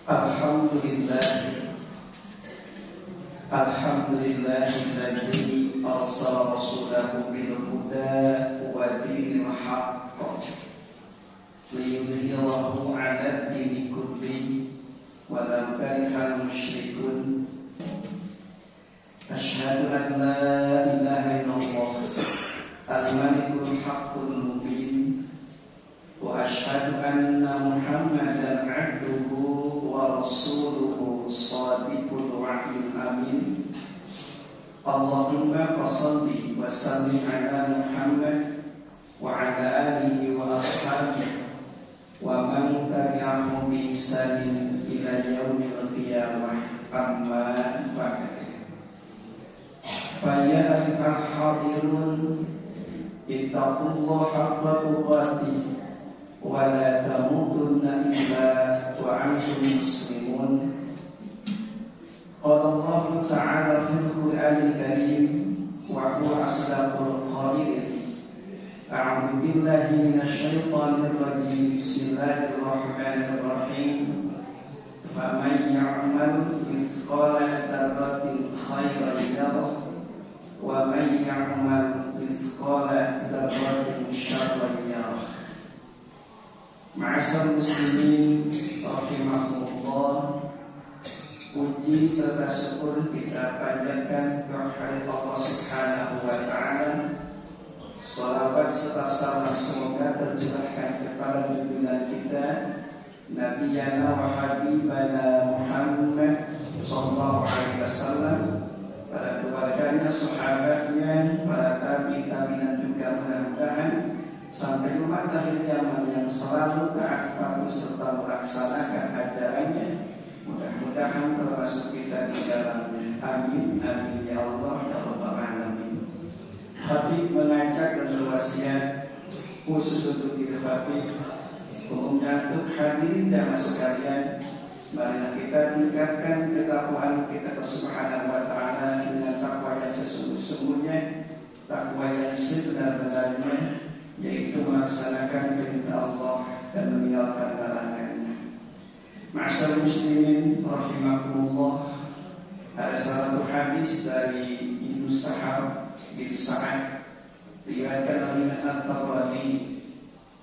Alhamdulillahilladzi arsala rasulahu bil huda wa dinil haqq liyudhhirahu 'ala dini kullihi walau karihal musyrikun. Asyhadu an la ilaha illallah al-malikul haqqul mubin wa asyhadu anna Muhammadan 'abduhu wa rasuluhu shadiqul wa'dil amin. Allahumma fassalli wa sallim ala Muhammad wa ala alihi wa ashabihi wa man tabi'ahum bi ihsanin ila yaumil qiyamah. Amma ba'd. Fa ya ayyuhal hadirun ittaqullaha haqqa tuqatih wa la tamutunna illa wa antum muslimun. Qala Allah Ta'ala fil Qur'anil Karim wa huwa asdaqul qa'ilin. A'udzu billahi minasy syaithanir rajim. Bismillahirrahmanirrahim. Faman ya'mal mithqala dzarratin khairan yarah wa man ya'mal mithqala dzarratin syarran yarah. Ma'asyiral muslimin rahimakumullah. Puji serta syukur kita panjatkan kehadirat Allah Subhanahu wa Ta'ala. Salawat serta salam semoga tercurahkan kepada junjungan kita Nabiyana wa Habibana Muhammad sallallahu alaihi wasallam, pada keluarganya, sahabatnya, para tabi'in dan juga mudah-mudahan sampai umat akhir zaman yang selalu taat patuh serta melaksanakan ajarannya. Mudah-mudahan termasuk kita di dalamnya. Amin, amin ya Allah ya Rabbal alamin. Khatib mengajak dan berwasiat khusus untuk diri khatib, umumnya untuk hadirin jamaah sekalian, marilah kita tingkatkan ketakwaan kita kepada Subhanahu wa Ta'ala dengan takwa yang sesungguh-sungguhnya, takwa yang sebenar-benarnya, yaitu melaksanakan perintah Allah dan meninggalkan larangannya. Ma'asyiral muslimin rahimakumullah. Ada salah satu hadis dari Ibnu Sahab bin Sa'ad diriwayatkan oleh At-Tabrani,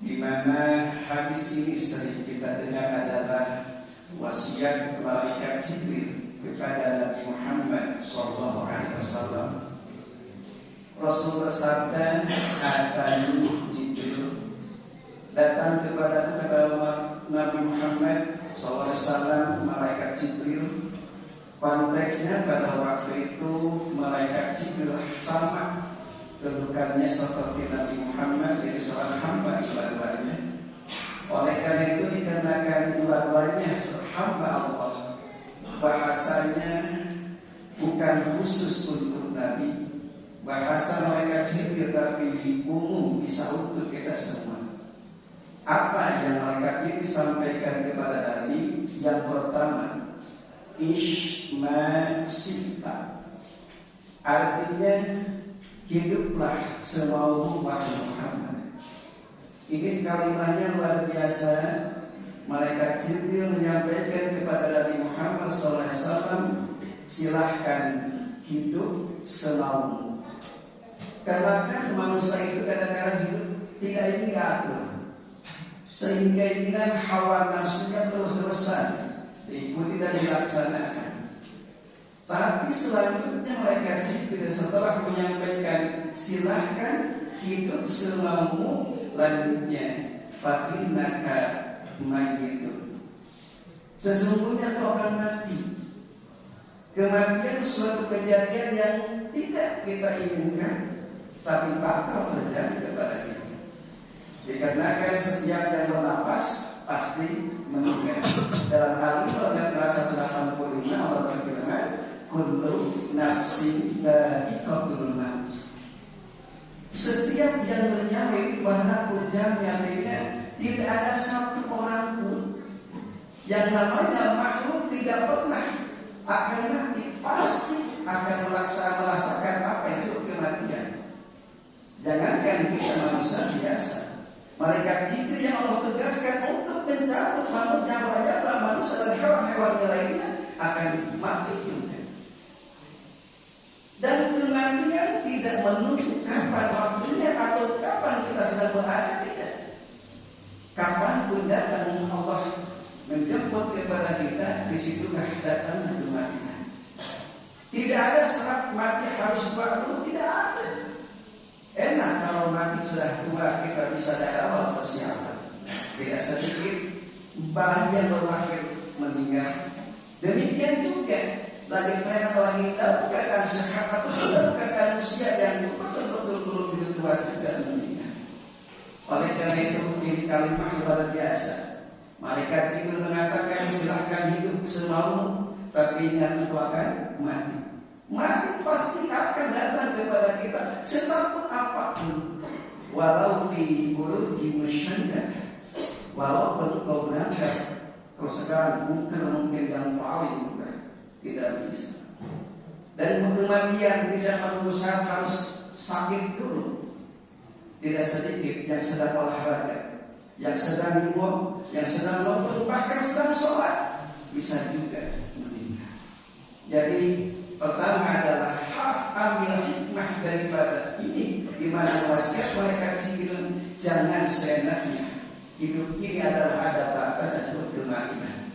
di mana hadis ini sering kita dengar adalah wasiat malaikat Jibril kepada Nabi Muhammad sallallahu alaihi wasallam. Rasul bersabda, "Atani Jibril," datang kepada Nabi Muhammad sallallahu alaihi wasallam malaikat Jibril. Konteksnya pada waktu itu malaikat Jibril sama kedudukannya seperti Nabi Muhammad, jadi seorang hamba dua-duanya. Oleh karena itu, dikarenakan dua-duanya hamba Allah, bahasanya bukan khusus untuk Nabi, bahasa malaikat Jibril tapi umum, bisa untuk kita semua. Apa yang malaikat Jibril sampaikan kepada Nabi? Yang pertama, Ishmasita, artinya hiduplah semau wahai Muhammad. Ini kalimatnya luar biasa. Malaikat Jibril menyampaikan kepada Nabi Muhammad SAW, silahkan hidup semaumu. Karena kan manusia itu kadang-kadang hidup tidak ingin diatur, sehingga keinginan hawa nafsunya terus-terusan diikuti dan dilaksanakan. Tapi selanjutnya malaikat Jibril setelah menyampaikan silahkan hidup semaumu, lanjutnya fa innaka mayyitun, sesungguhnya kau akan mati. Kematian suatu kejadian yang tidak kita inginkan, tapi bakal terjadi kepada kita. Dikarenakan setiap yang bernapas pasti meninggal. Dalam hal ini dalam bahasa 85 Allah berfirman, kullu nafsin dha'iqatul maut. Setiap yang bernyawa itu bahkan jamnya tidak ada satu orang pun yang namanya makhluk tidak pernah akan mati, pasti akan merasakan apa yang disebut kematian. Jangankan kita manusia biasa, malaikat Jibril yang Allah tugaskan untuk mencabut nyawa manusia dan hewan-hewan lainnya akan mati juga. Dan kematian tidak menunjuk kapan waktunya atau kapan kita sedang berada, tidak. Kapanpun datang Allah menjemput kepada kita, disitulah datang kematian. Tidak ada syarat mati harus baru, tidak ada. Enak kalau mati sudah tua, kita bisa dari awal persiapan. Tidak sedikit bayi yang baru lahir meninggal. Demikian juga lagi dalam keadaan sehat atau dalam keadaan usia yang betul-betul belum tua juga meninggal. Oleh karena itu ini kalimat luar biasa. Malaikat Jibril mengatakan silahkan hidup semaumu, tapi ingat itu akan mati. Mati pasti akan datang kepada kita setakut apapun. Walau di buruji musyaddah, walaupun kau berangkat kau sekarang mungkin dan paling juga tidak bisa. Dan kematian tidak berusaha harus sakit dulu. Tidak sedikit yang sedang olahraga, yang sedang minum, yang sedang nonton, bahkan sedang sholat bisa juga meninggal. Jadi pertama adalah hak ambil hikmah daripada ini, di mana wasiat malaikat Jibril jangan seenaknya. Hidup ini adalah ada batas disebut kematian.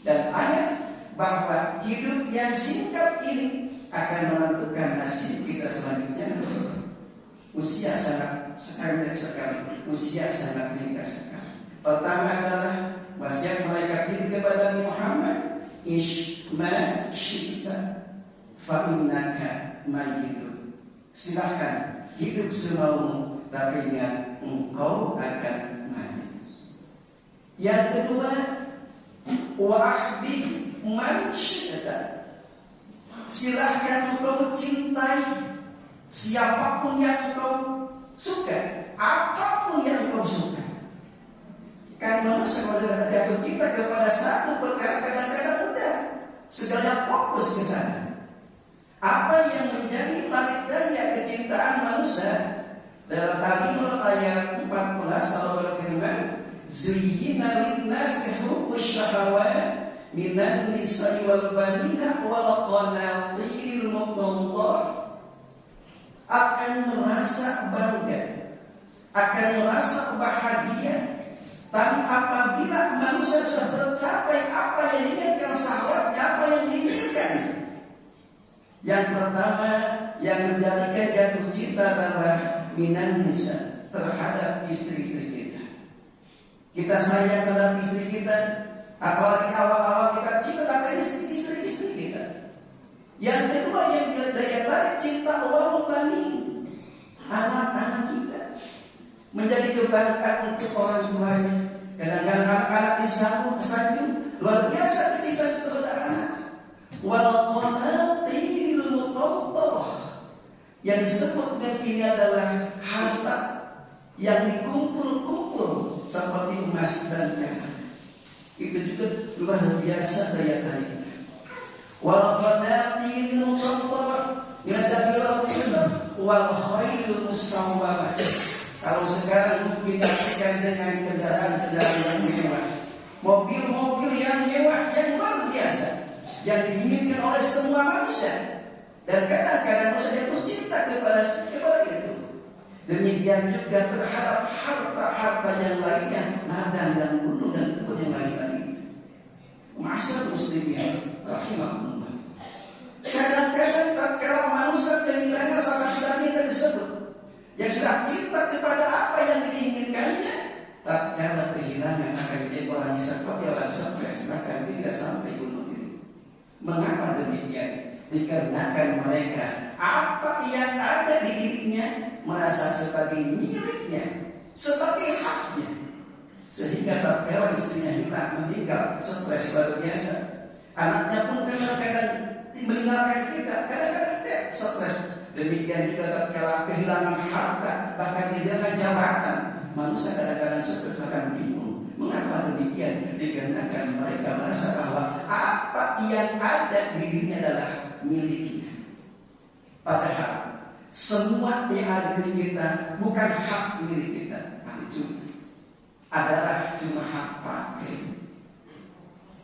Dan ayat bahwa hidup yang singkat ini akan menentukan nasib kita selanjutnya. Usia sangat sekali, usia sangat ringkas sekali. Pertama adalah wasiat malaikat Jibril kepada Muhammad, Ishma syita fa innaka mayyitun. Silahkan hidup semaumu, tapi ingat engkau akan mati. Yang kedua, wa ahbib man syi'ta. Silahkan engkau cintai siapapun yang engkau suka, apapun yang engkau suka. Karena manusia kalau jatuh cinta kepada satu perkara kadang-kadang mudah, segala fokus ke sana. Apa yang menjadi tarik daya kecintaan manusia? Dalam Al-Imran ayat 14 Allah berfirman, "Zuyyina lin-nasi hubbus syahawat minan nisa'i wal banina wal qanatiril muqantarah." Akan merasa bangga, akan merasa bahagia dan apabila manusia sudah tercapai apa yang diinginkan, syahwatnya apa yang diinginkan. Yang pertama yang menjadikan jatuh cinta adalah minan nisa, terhadap istri-istri kita. Kita sayang terhadap istri kita, apalagi awal-awal kita cinta pada istri-istri kita. Yang kedua yang daya tarik cinta wal-bani, anak-anak kita menjadi kebanggaan untuk orang tuanya. Kadang-kadang anak-anak disambung luar biasa cinta kepada anak. Wal qanatiril muqantarah, yang disebut dengan ini adalah harta yang dikumpul-kumpul seperti emas dan perak. Itu juga luar biasa daya tarik. Wal qanatiril muqantarah wal khairul musawwamah. Kalau sekarang dikatakan dengan kendaraan-kendaraan yang mewah, mobil-mobil yang mewah yang luar biasa, yang diinginkan oleh semua manusia, dan kadang-kadang manusia jatuh cinta kepada itu. Demikian juga terhadap harta-harta yang lainnya, ladang dan gunung dan kebun yang lain-lain. Masyarakat muslimin rahimahullah. Kadang-kadang tatkala manusia kehilangan salah satu yang disebut, yang sudah cinta kepada apa yang diinginkannya, tatkala kehilangan akan menjadi orang yang seperti orang stres, bahkan tidak sampai bunuh diri. Mengapa demikian? Dikarenakan mereka apa yang ada di dirinya merasa sebagai miliknya, sebagai haknya, sehingga tatkala istrinya hilang, meninggal, stres luar biasa. Anaknya pun kadang-kadang meninggalkan kita, kadang-kadang kita stres. Demikian juga tatkala kehilangan harta, bahkan kehilangan jabatan, manusia kadang-kadang stres, bahkan bingung. Mengapa demikian? Dikarenakan mereka merasa bahwa apa yang ada di dirinya adalah miliknya. Padahal semua yang ada di diri kita bukan hak milik kita, itu adalah cuma hak pakai.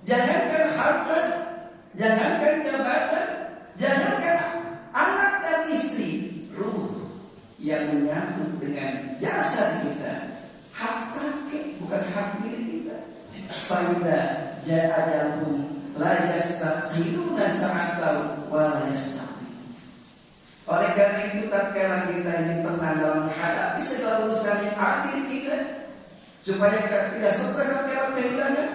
Jangankan harta, jangankan jabatan, jangankan anak dan istri, ruh yang menyatu dengan jasad kita, hak pakai bukan hak milik kita. Faida ja'adahum la yastaqiluna sa'atan wa la yastaqilun. Oleh karena itu tatkala kita ini tenang dalam menghadapi segala urusan yang adil kita, supaya kita tidak stres tatkala kehilangan,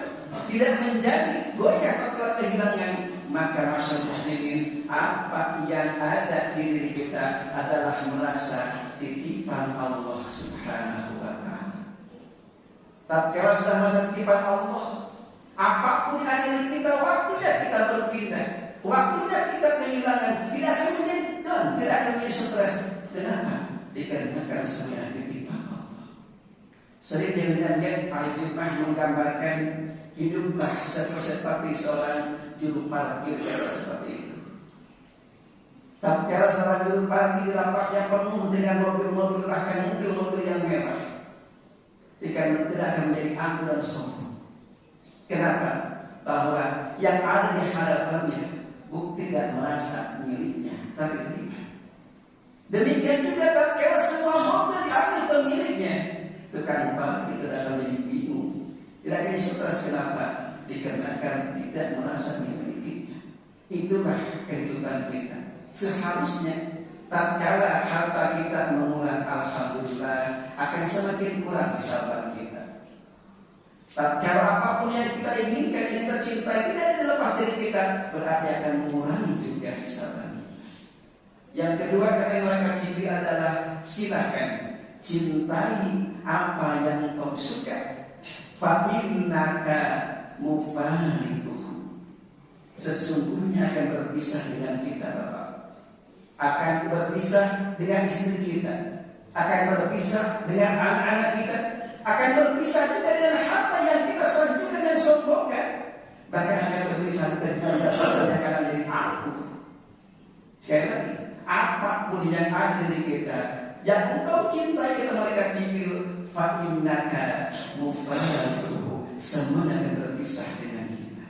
tidak menjadi goyah tatkala kehilangan, maka masyarakat muslimin, apa yang ada di diri kita adalah merasa titipan Allah Subhanahu wa ta'ala. Tatkala sudah merasa titipan Allah, apapun yang ada di kita, waktunya kita berpindah, waktunya kita kehilangan, tidak akan menjadi down, tidak akan menjadi stres. Kenapa? Dikarenakan semuanya titipan Allah. Sering dengan Al Hikmah menggambarkan hiduplah seperti seorang juru parkir seperti itu. Tatkala seorang juru parkir di lapaknya penuh dengan mobil-mobil, bahkan mobil-mobil yang mewah, tidak akan menjadi angkuh dan sombong. Kenapa? Bahwa yang ada di hadapannya tidak merasa miliknya, tapi tidak. Demikian juga tatkala semua mobil diambil pemiliknya, tukang parkir tidak akan menjadi bingung, tidak akan stres. Kenapa? Dikarenakan tidak merasa miliknya. Itulah kehidupan kita. Seharusnya tatkala harta kita mengulang, alhamdulillah, akan semakin kurang sabar kita. Tatkala apapun yang kita inginkan, yang kita cintai tidak dilepas dari kita, berarti akan mengurangi juga sabar. Yang kedua kata malaikat Jibril adalah silahkan cintai apa yang engkau suka. Fa innaka mufariquh. Sesungguhnya akan berpisah dengan kita, Bapak. Akan berpisah dengan istri kita, akan berpisah dengan anak-anak kita, akan berpisah juga dengan harta yang kita sanjungkan dan sombongkan, bahkan akan berpisah dengan jabatan yang akan dari aku. Sekali lagi, apapun yang ada di kita, yang engkau cintai, kata malaikat Jibril, fa innaka mufariquh, semuanya akan berpisah dengan kita.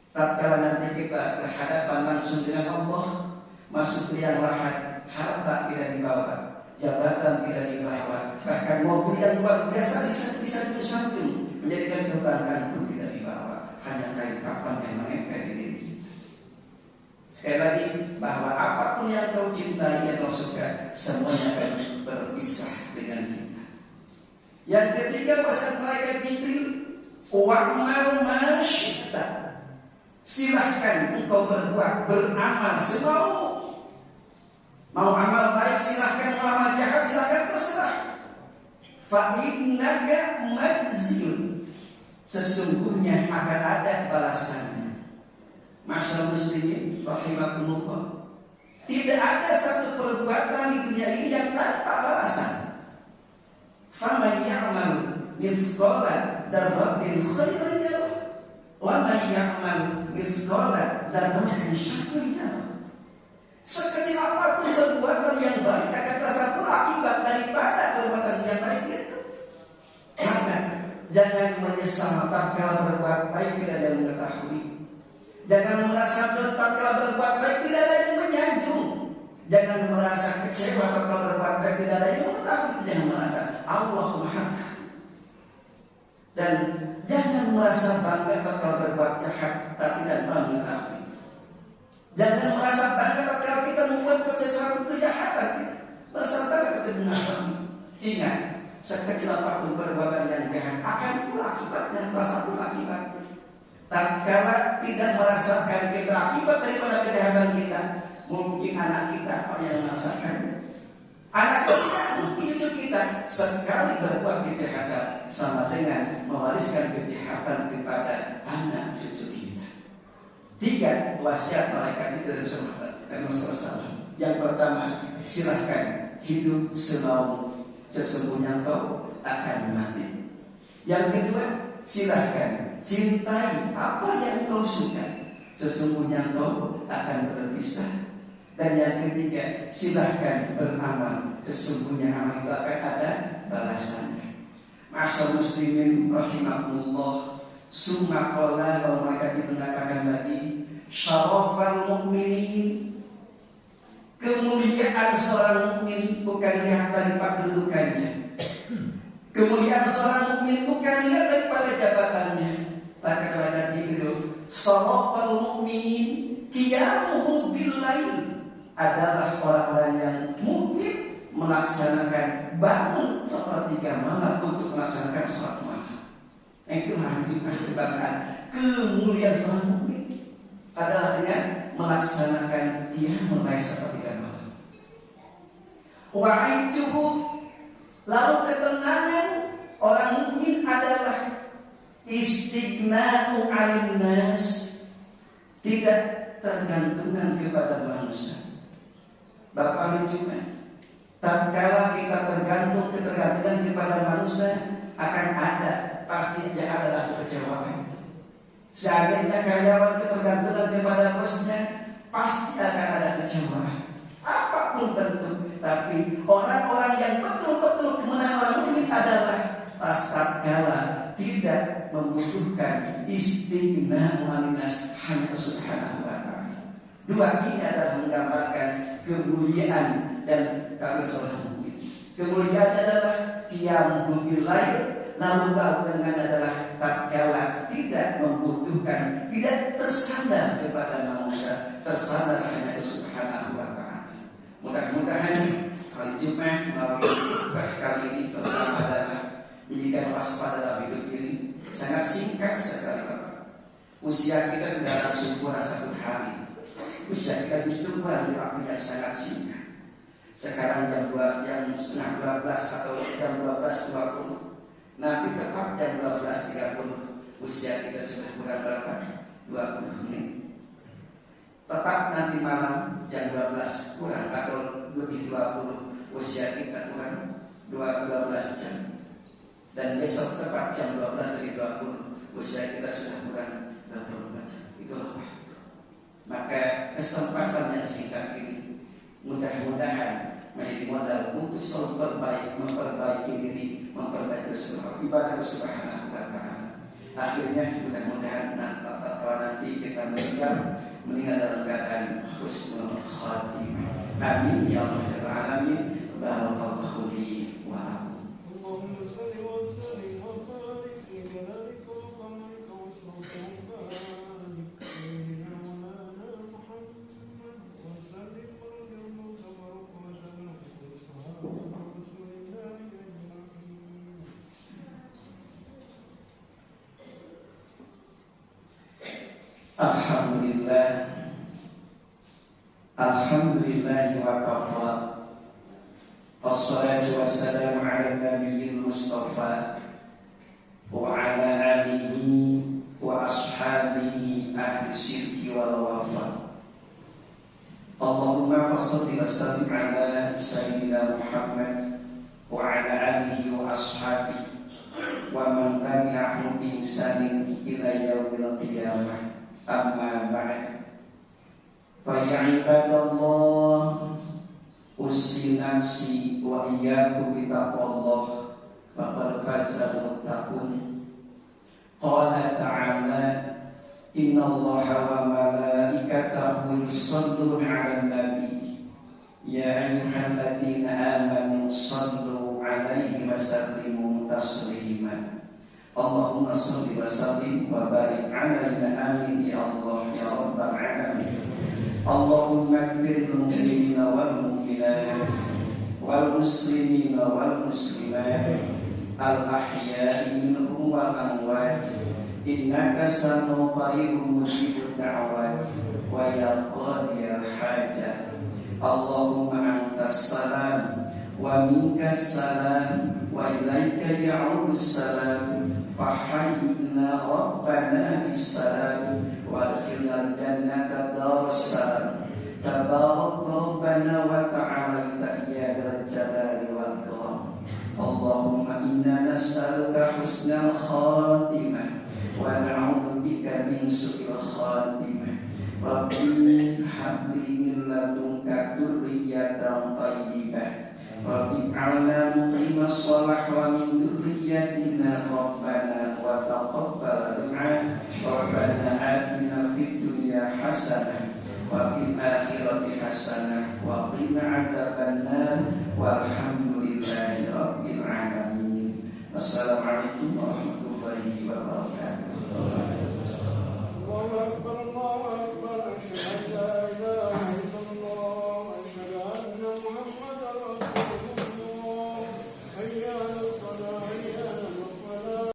Tatkala nanti kita berhadapan langsung dengan Allah, masuk liang lahat, harta tidak dibawa, jabatan tidak dibawa, bahkan mobil yang luar biasa bisa disanjung, menjadikan kebanggaan pun tidak dibawa, hanya kain kapan yang menempel di diri kita. Sekali lagi, bahwa apapun yang kau cintai, yang kau suka, semuanya akan berpisah dengan kita. Yang ketiga, pesan malaikat Jibril, wa'mal ma syi'ta. Silahkan engkau berbuat, beramal semau. Mau amal baik silahkan, mau amal jahat silahkan, terserah. Fa innaka majziyun. Sesungguhnya akan ada balasannya. Masyaallah muslimin rahimakumullah. Tidak ada satu perbuatan di dunia ini yang tanpa balasan. Faman ya'mal misqala dzarratin khairan yarah, wa man ya'mal misqala dzarratin syarran yarah. Sekecil apapun perbuatan yang baik akan terasa pula akibat daripada perbuatan yang baik itu. Maka jangan menyesal tatkala berbuat baik tidak ada yang mengetahui. Jangan merasa tatkala berbuat baik tidak ada yang menyanjung. Jangan merasa kecewa tatkala berbuat baik tidak ada yang mengetahui. Jangan merasa Allah Maha. Dan jangan merasa bangga tatkala berbuat jahat tapi tidak mengetahui. Jangan merasa bangga tatkala kita membuat sesuatu kejahatan. Merasa bangga kita mengetahui. Ingat, sekecil apapun perbuatan yang jahat akan pula akibatnya, terasa pula akibatnya. Tatkala tidak merasakan kita akibat daripada kejahatan kita, mungkin anak kita yang merasakan. Anak kita, mungkin cucu kita sekali berbuat kejahatan sama dengan mewariskan kejahatan kepada anak cucu kita. 3 wasiat malaikat itu dari Rasulullah. Yang pertama, silahkan hidup semau, sesungguhnya kau akan mati. Yang kedua, silahkan cintai apa yang kau suka, sesungguhnya kau akan berpisah. Dan yang ketiga, silahkan beramal, sesungguhnya amal itu akan ada balasannya. Ma'asyar muslimin rahimakumullah. Summa qala, lalu mereka mengatakan lagi, syarafal mu'minin, kemuliaan seorang mukmin bukan lihat daripada kedudukannya. Kemuliaan seorang mukmin bukan lihat daripada jabatannya. Tapi kata Jibril, syarafal mu'minin qiyamuhum bil-lail, adalah orang-orang yang mukmin melaksanakan bangun sepertiga malam untuk melaksanakan sholat malam. Itulah dikatakan kemuliaan seorang mukmin adalah dengan melaksanakan dia mulai sepertiga malam. Wa'idtuhu, lalu ketenangan orang mukmin adalah istighna'u 'anil nas, tidak tergantungan kepada manusia. Bapak juga, tatkala kita ketergantungan kepada manusia, akan ada pasti adalah kekecewaan. Seandainya karyawan ketergantungan kepada bosnya, pasti akan ada kecewaan. Apapun bentuk, tapi orang-orang yang betul-betul kemenangan ini adalah tatkala tidak membutuhkan istighna walinas hanya Subhanahu wa ta'ala. Dua ini adalah menggambarkan kemuliaan dan kalau seorang mukmin. Kemuliaan adalah qiyamul bil-lail. Lalu dengan adalah tatkala tidak membutuhkan, tidak tersandar kepada manusia, tersandar hanya Subhanahu wa ta'ala. Mudah-mudahan hari Jumat melalui khutbah kali ini terutama adalah menjadikan waspada dalam hidup ini. Sangat singkat sekali Bapak. Usia kita tidak sempurna 1 hari. Usia kita justru di waktu yang sangat singkat. Sekarang jam 11 atau jam 12.20. Nanti tepat jam 12.30 usia kita sudah kurang berapa? 20 menit. Tepat nanti malam jam 12 kurang atau lebih 20 usia kita kurang 12 jam. Dan besok tepat jam 12.20 usia kita sudah kurang 24 jam. Itulah waktu. Maka kesempatan yang singkat ini mudah-mudahan menjadi modal untuk selalu memperbaiki diri, memperbaiki ibadah Subhanahu wa ta'ala. Akhirnya mudah-mudahan nanti kita meninggal dalam keadaan husnul khatimah. Amin ya rabbal alamin. Barakallahu li wa lakum. Allahumma shalli wa sallim wa barik fi jalalika wa qamarika wa sultanika wa sayyidina Muhammad wa sallim. Alhamdulillah wa kafa. Wassalatu wassalamu ala nabiyil mustafa wa ala alihi wa ashabihi ahli sidqi wal wafa. Allahumma shalli wa sallim ala sayyidina Muhammad wa ala alihi wa ashabihi wa man tabi'ahum bi ihsanin ila yaumil qiyamah. Amma ba'd. Fa ya ibadallah, usi nafsi wa iyyakum bi taqwallah, faqad fazal muttaqun. Qala ta'ala, inna Allaha wa malaikatahu yusalluna 'alan nabi, ya ayyuhalladzina amanu sallu 'alaihi wa sallimu taslima. Allahumma shalli wa sallim wa barik 'alaihi, amin ya Allah ya rabbal alamin. Allahumma ighfir lil mu'minina wal mu'minat wal muslimina wal muslimat al ahya'i minhum wal amwat, innaka sami'un qaribun mujibud da'awat wa ya qadiyal hajat. Allahumma antas salam wa minkas salam wa ilaika ya'udus salam. Fahayyina rabbana bis-salam wa adkhilna al-jannata dar-salam. Tabarak rabbana wa ta'ala ya dzal jalali wal ikram. Allahumma inna nas'aluka husnal khatimah wa na'udzubika min su'il khatimah. Rabbi habli min ladunka dzurriyyatan thayyibah. Rabbi ij'alna muqimas shalah wa min dzurriyyatina rabbana wa taqabbal du'a. hasanah wa fil akhirati hasanah wa qina adzabannar walhamdulillahi rabbil alamin. Assalamualaikum warahmatullahi